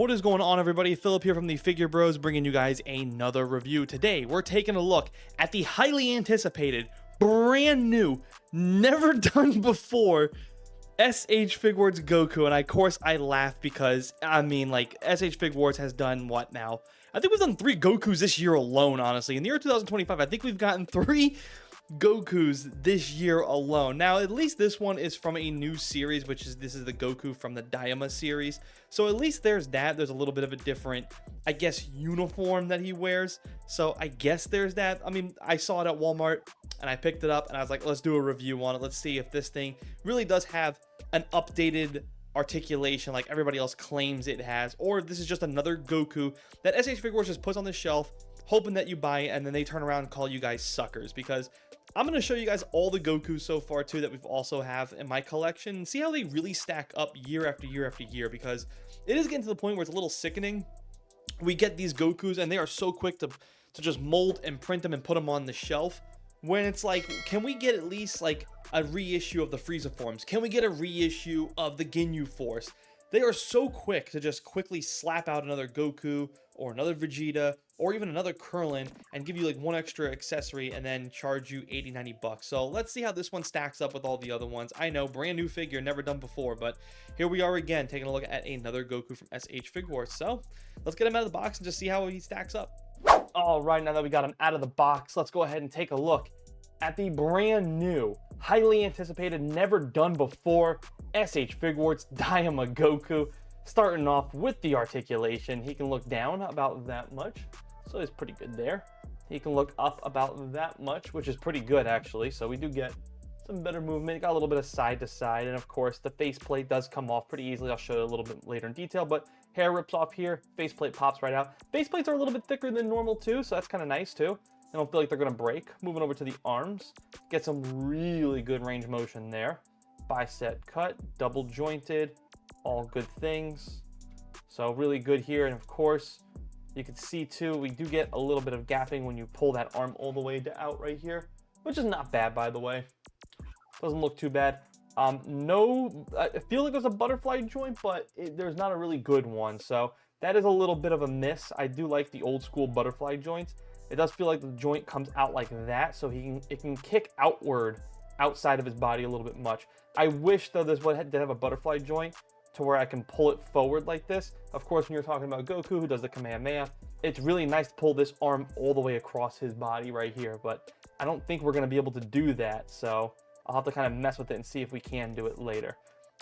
What is going on, everybody? Philip here from the Figure Bros, bringing you guys another review. Today we're taking a look at the highly anticipated, brand new, never done before SH Figuarts Goku. And of course I laugh because SH Figuarts has done what now? I think we've done 3 Gokus this year alone, honestly. In the year 2025, I think we've gotten 3 Gokus this year alone. Now, at least this one is from a new series, this is the Goku from the Daima series. So at least there's that. There's a little bit of a different, I guess, uniform that he wears. So I guess there's that. I mean, I saw it at Walmart and I picked it up and I was like, let's do a review on it. Let's see if this thing really does have an updated articulation like everybody else claims it has, or if this is just another Goku that SH Figuarts just puts on the shelf hoping that you buy it and then they turn around and call you guys suckers. Because I'm going to show you guys all the Gokus so far too that we've also have in my collection and see how they really stack up year after year after year, because it is getting to the point where it's a little sickening. We get these Gokus and they are so quick to just mold and print them and put them on the shelf, when it's like, can we get at least like a reissue of the Frieza forms? Can we get a reissue of the Ginyu Force? They are so quick to just quickly slap out another Goku or another Vegeta or even another Krillin and give you like one extra accessory and then charge you 80-90 bucks. So let's see how this one stacks up with all the other ones. I know, brand new figure, never done before, but here we are again taking a look at another Goku from SH Figuarts. So let's get him out of the box and just see how he stacks up. All right, now that we got him out of the box, let's go ahead and take a look at the brand new, highly anticipated, never done before SH Figuarts Daima Goku. Starting off with the articulation, he can look down about that much, so it's pretty good there. He can look up about that much, which is pretty good actually, so we do get some better movement. Got a little bit of side to side, and of course the faceplate does come off pretty easily. I'll show you a little bit later in detail, but hair rips off here, faceplate pops right out. Faceplates are a little bit thicker than normal too, so that's kind of nice too. I don't feel like they're going to break. Moving over to the arms, get some really good range motion there. Bicep cut, double jointed, all good things. So really good here, and of course you can see too, we do get a little bit of gapping when you pull that arm all the way out right here, which is not bad, by the way. Doesn't look too bad. No, I feel like there's a butterfly joint, but there's not a really good one, so that is a little bit of a miss. I do like the old school butterfly joints. It does feel like the joint comes out like that, so it can kick outward outside of his body a little bit much. I wish though this one did have a butterfly joint to where I can pull it forward like this. Of course, when you're talking about Goku who does the Kamehameha, it's really nice to pull this arm all the way across his body right here, but I don't think we're going to be able to do that, so I'll have to kind of mess with it and see if we can do it later.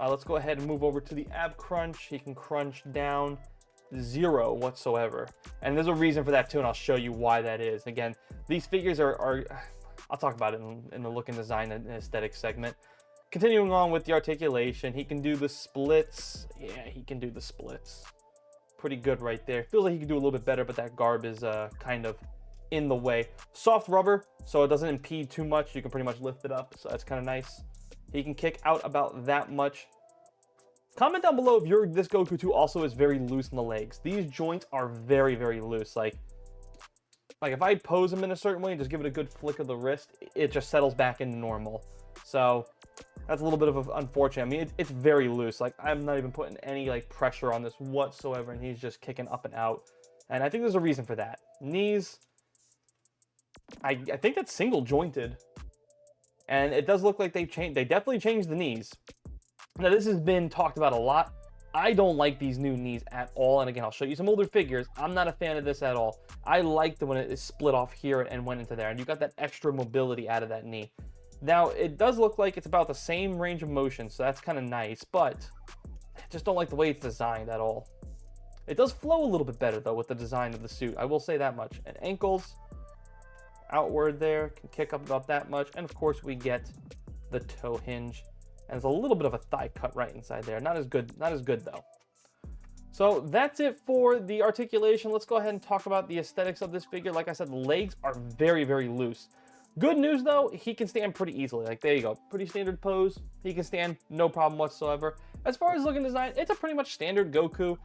Let's go ahead and move over to the ab crunch. He can crunch down 0 whatsoever, and there's a reason for that too, and I'll show you why that is. Again, these figures are I'll talk about it in the look and design and aesthetic segment. Continuing on with the articulation, he can do the splits. Yeah, he can do the splits pretty good right there. Feels like he could do a little bit better, but that garb is kind of in the way. Soft rubber, so it doesn't impede too much. You can pretty much lift it up, so that's kind of nice. He can kick out about that much. Comment down below if this Goku 2 also is very loose in the legs. These joints are very, very loose. Like if I pose him in a certain way and just give it a good flick of the wrist, it just settles back into normal. So that's a little bit of unfortunate. I mean, it's very loose. Like, I'm not even putting any like pressure on this whatsoever, and he's just kicking up and out. And I think there's a reason for that. Knees, I think that's single jointed, and it does look like they definitely changed the knees. Now, this has been talked about a lot. I don't like these new knees at all. And again, I'll show you some older figures. I'm not a fan of this at all. I liked it when it is split off here and went into there, and you got that extra mobility out of that knee. Now, it does look like it's about the same range of motion, so that's kind of nice, but I just don't like the way it's designed at all. It does flow a little bit better, though, with the design of the suit. I will say that much. And ankles, outward there, can kick up about that much. And, of course, we get the toe hinge. And there's a little bit of a thigh cut right inside there. Not as good though. So that's it for the articulation. Let's go ahead and talk about the aesthetics of this figure. Like I said, the legs are very, very loose. Good news though, he can stand pretty easily. Like, there you go. Pretty standard pose. He can stand, no problem whatsoever. As far as look and design, it's a pretty much standard Goku.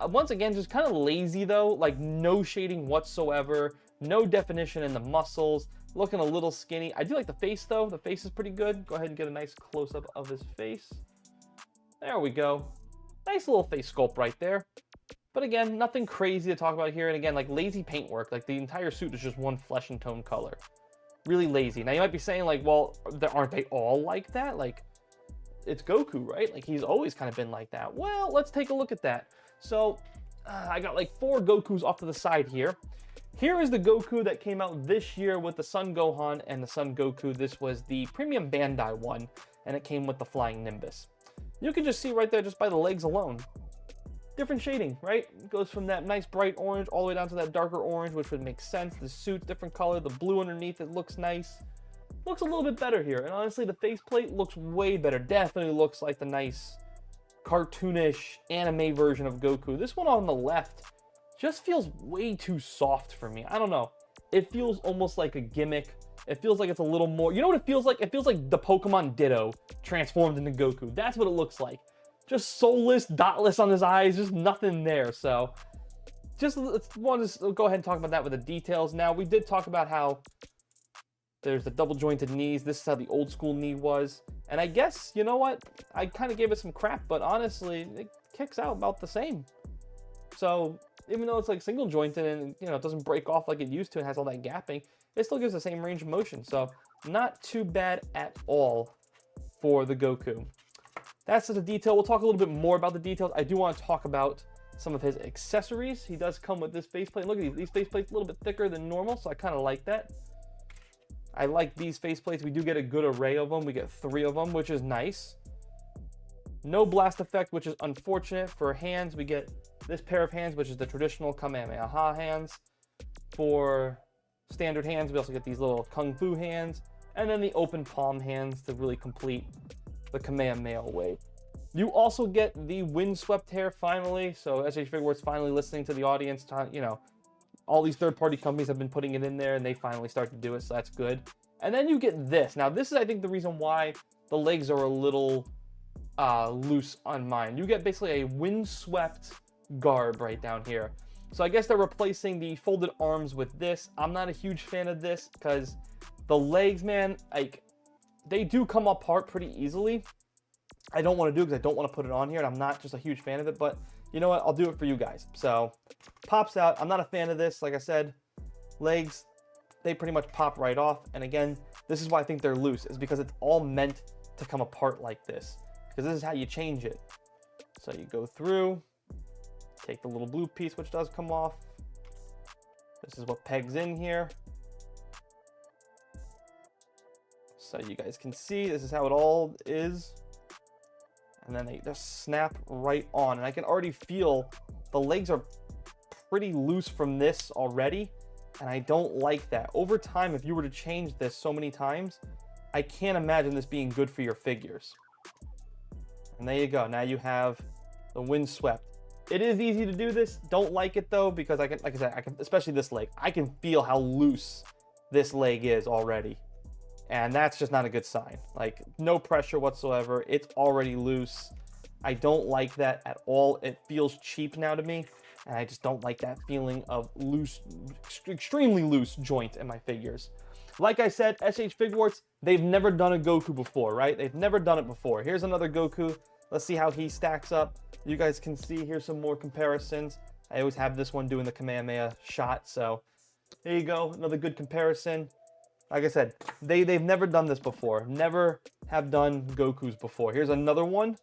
Once again, just kind of lazy though. Like, no shading whatsoever. No definition in the muscles. Looking a little skinny. I do like the face though. The face is pretty good. Go ahead and get a nice close-up of his face. There we go. Nice little face sculpt right there. But again, nothing crazy to talk about here. And again, like lazy paintwork, like the entire suit is just one flesh and tone color. Really lazy. Now you might be saying like, well, aren't they all like that? Like, it's Goku, right? Like he's always kind of been like that. Well, let's take a look at that. So I got like 4 Gokus off to the side here. Here is the Goku that came out this year with the Sun Gohan and the Sun Goku. This was the premium Bandai one, and it came with the Flying Nimbus. You can just see right there just by the legs alone. Different shading, right? It goes from that nice bright orange all the way down to that darker orange, which would make sense. The suit, different color. The blue underneath, it looks nice. Looks a little bit better here. And honestly, the faceplate looks way better. Definitely looks like the nice cartoonish anime version of Goku. This one on the left just feels way too soft for me. I don't know. It feels almost like a gimmick. It feels like it's a little more... You know what it feels like? It feels like the Pokemon Ditto transformed into Goku. That's what it looks like. Just soulless, dotless on his eyes. Just nothing there. So just want to go ahead and talk about that with the details. Now, we did talk about how there's the double jointed knees. This is how the old school knee was. And I guess, you know what? I kind of gave it some crap, but honestly, it kicks out about the same. So even though it's like single jointed and, you know, it doesn't break off like it used to and has all that gapping, it still gives the same range of motion. So not too bad at all for the Goku. That's just a detail. We'll talk a little bit more about the details. I do want to talk about some of his accessories. He does come with this faceplate. Look at these faceplates a little bit thicker than normal, so I kind of like that. I like these faceplates. We do get a good array of them. We get 3 of them, which is nice. No blast effect, which is unfortunate. For hands, we get this pair of hands, which is the traditional Kamehameha hands. For standard hands, we also get these little Kung Fu hands. And then the open palm hands to really complete the Kamehameha way. You also get the windswept hair finally. So SH Figuarts finally listening to the audience. You know, all these third-party companies have been putting it in there, and they finally start to do it, so that's good. And then you get this. Now, this is, I think, the reason why the legs are a little loose on mine. You get basically a windswept garb right down here. So I guess they're replacing the folded arms with this. I'm not a huge fan of this because the legs, man, like, they do come apart pretty easily. I don't want to do it because I don't want to put it on here, and I'm not just a huge fan of it, but you know what? I'll do it for you guys. So, pops out. I'm not a fan of this. Like I said, legs, they pretty much pop right off. And again, this is why I think they're loose, is because it's all meant to come apart like this. Because this is how you change it. So you go through, take the little blue piece, which does come off. This is what pegs in here. So you guys can see, this is how it all is. And then they just snap right on. And I can already feel the legs are pretty loose from this already. And I don't like that. Over time, if you were to change this so many times, I can't imagine this being good for your figures. And there you go. Now you have the windswept. It is easy to do this. Don't like it though, because I can, like I said, especially this leg, I can feel how loose this leg is already. And that's just not a good sign. Like, no pressure whatsoever. It's already loose. I don't like that at all. It feels cheap now to me. And I just don't like that feeling of loose, extremely loose joint in my figures. Like I said, SH Figuarts, they've never done a Goku before, right? They've never done it before. Here's another Goku. Let's see how he stacks up. You guys can see, here's some more comparisons. I always have this one doing the Kamehameha shot. So there you go. Another good comparison. Like I said, they've never done this before. Never have done Gokus before. Here's another one.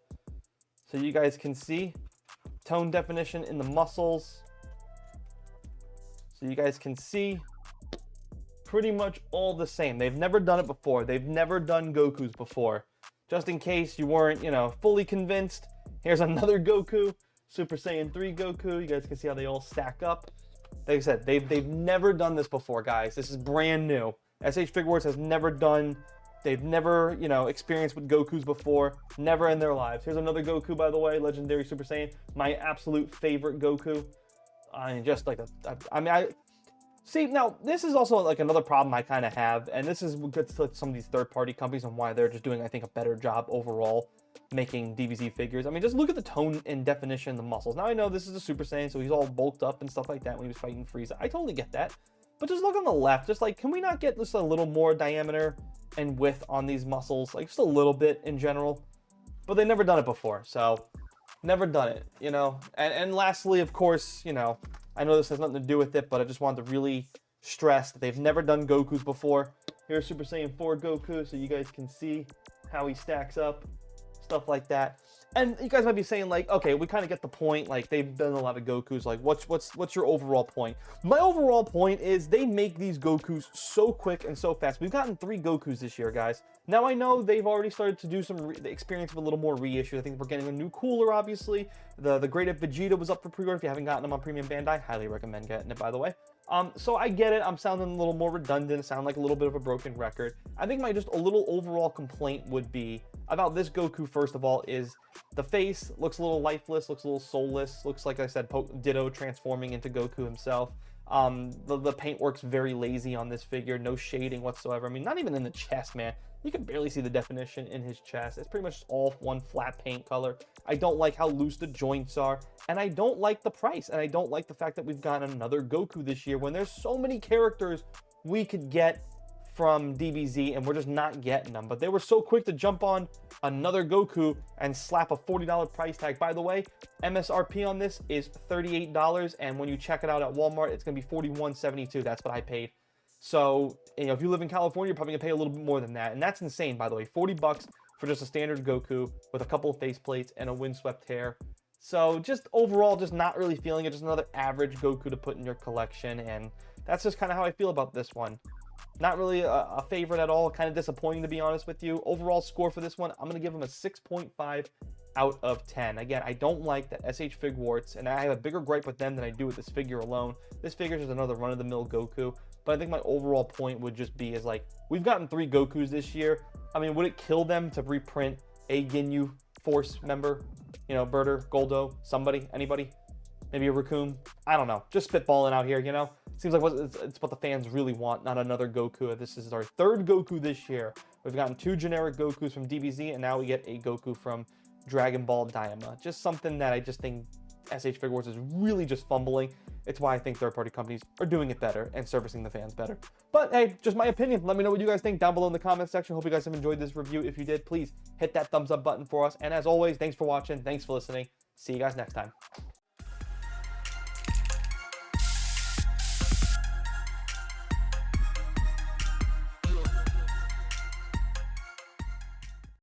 So you guys can see tone definition in the muscles. So you guys can see pretty much all the same. They've never done it before. They've never done Gokus before. Just in case you weren't, you know, fully convinced, here's another Goku, Super Saiyan 3 Goku. You guys can see how they all stack up. Like I said, they've never done this before, guys. This is brand new. SH Figuarts has never done, they've never, you know, experienced with Gokus before. Never in their lives. Here's another Goku, by the way, Legendary Super Saiyan. My absolute favorite Goku. I mean, just like see, now, this is also like another problem I kind of have, and this is what gets to some of these third-party companies and why they're just doing, I think, a better job overall making DBZ figures. I mean, just look at the tone and definition of the muscles. Now, I know this is a Super Saiyan, so he's all bulked up and stuff like that when he was fighting Frieza. I totally get that. But just look on the left, just like, can we not get just a little more diameter and width on these muscles? Like, just a little bit in general. But they've never done it before, so Never done it, you know. And lastly, of course, you know, I know this has nothing to do with it, but I just wanted to really stress that they've never done Gokus before. Here's Super Saiyan 4 Goku, so you guys can see how he stacks up, stuff like that. And you guys might be saying, like, okay, we kind of get the point. Like, they've done a lot of Gokus. Like, what's your overall point? My overall point is they make these Gokus so quick and so fast. We've gotten 3 Gokus this year, guys. Now, I know they've already started to do some experience with a little more reissue. I think we're getting a new cooler, obviously. The Great Ape Vegeta was up for pre-order. If you haven't gotten them on Premium Bandai, highly recommend getting it, by the way. So I get it. I'm sounding a little more redundant. Sound like a little bit of a broken record. I think my just a little overall complaint would be about this Goku, first of all, is the face looks a little lifeless, looks a little soulless, looks like I said, Ditto transforming into Goku himself. The paint work's very lazy on this figure, no shading whatsoever. I mean, not even in the chest, man. You can barely see the definition in his chest. It's pretty much all one flat paint color. I don't like how loose the joints are, and I don't like the price, and I don't like the fact that we've gotten another Goku this year when there's so many characters we could get from DBZ, and we're just not getting them. But they were so quick to jump on another Goku and slap a $40 price tag. By the way, MSRP on this is $38, and when you check it out at Walmart, it's going to be $41.72. That's what I paid. So, you know, if you live in California, you're probably going to pay a little bit more than that. And that's insane, by the way. 40 bucks for just a standard Goku with a couple of faceplates and a windswept hair. So, just overall, just not really feeling it. Just another average Goku to put in your collection. And that's just kind of how I feel about this one. Not really a favorite at all. Kind of disappointing, to be honest with you. Overall score for this one, I'm going to give him a 6.5 out of 10. Again, I don't like that SH Figuarts, and I have a bigger gripe with them than I do with this figure alone. This figure is just another run-of-the-mill Goku. But I think my overall point would just be is like, we've gotten 3 Gokus this year. I mean, would it kill them to reprint a Ginyu Force member? You know, Birder, Goldo, somebody, anybody? Maybe a Raccoon? I don't know. Just spitballing out here, you know? Seems like it's what the fans really want, not another Goku. This is our 3rd Goku this year. We've gotten 2 generic Gokus from DBZ, and now we get a Goku from Dragon Ball Daima. Just something that I just think SH Figuarts is really just fumbling. It's why I think third-party companies are doing it better and servicing the fans better. But hey, just my opinion. Let me know what you guys think down below in the comment section. Hope you guys have enjoyed this review. If you did, please hit that thumbs up button for us. And as always, thanks for watching. Thanks for listening. See you guys next time.